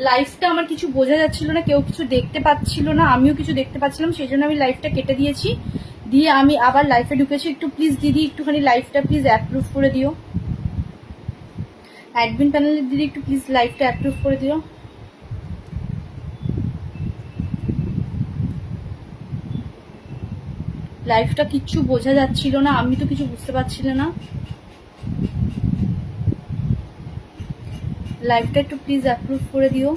লাইভটা আমার কিছু বোঝা যাচ্ছিল না, কেউ কিছু দেখতে পাচ্ছিল না, আমিও কিছু দেখতে পাচ্ছিলাম, সেই জন্য আমি লাইভটা কেটে দিয়েছি। দিয়ে আমি আবার লাইভে ঢুকেছি। একটু প্লিজ দিদি একটুখানি লাইভটা প্লিজ অ্যাপ্রুভ করে দিও। অ্যাডমিন প্যানেলের দিদি একটু প্লিজ লাইভটা অ্যাপ্রুভ করে দিও। লাইভটা কিচ্ছু বোঝা যাচ্ছিল না, আমি তো কিছু বুঝতে পারছিলাম না। লাইভটা একটু প্লিজ অ্যাপ্রুভ করে দিও।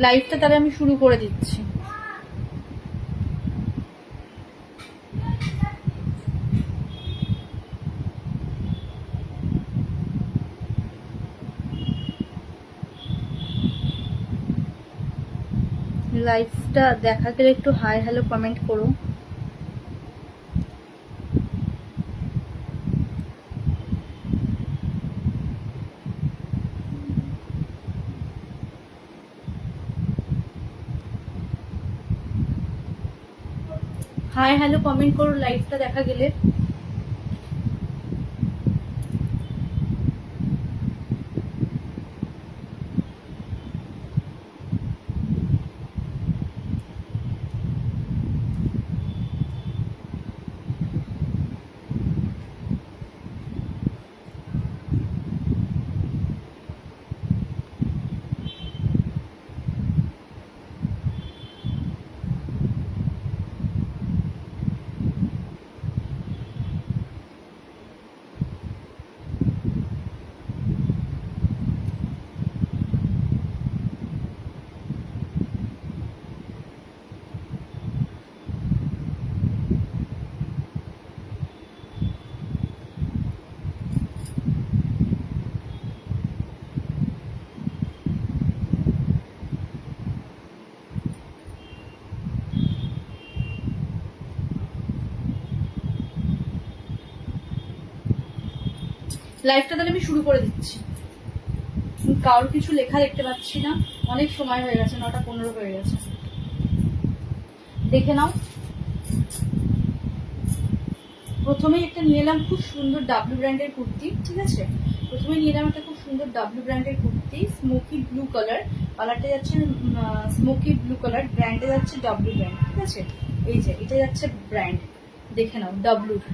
লাইভটা তাহলে আমি শুরু করে দিচ্ছি। লাইভটা দেখা গেলে একটু হাই হ্যালো কমেন্ট করো। হাই হ্যালো কমেন্ট করো লাইভটা দেখা গেলে। লাইভটা তাহলে আমি শুরু করে দিচ্ছি। কারোর কিছু লেখা দেখতে পাচ্ছি না, অনেক সময় হয়ে গেছে, 9:15 হয়ে গেছে। দেখে নাও। প্রথমেই একটা নিয়ে এলাম খুব সুন্দর ডাব্লিউ ব্র্যান্ডের কুর্তি, ঠিক আছে। প্রথমে নিয়ে এলাম একটা খুব সুন্দর ডাব্লিউ ব্র্যান্ডের কুর্তি, স্মোকি ব্লু কালার, কালারটা যাচ্ছে স্মোকি ব্লু কালার, ব্র্যান্ডে যাচ্ছে ডাব্লিউ ব্র্যান্ড, ঠিক আছে। এই যে এটা যাচ্ছে ব্র্যান্ড, দেখে নাও ডাব্লিউর।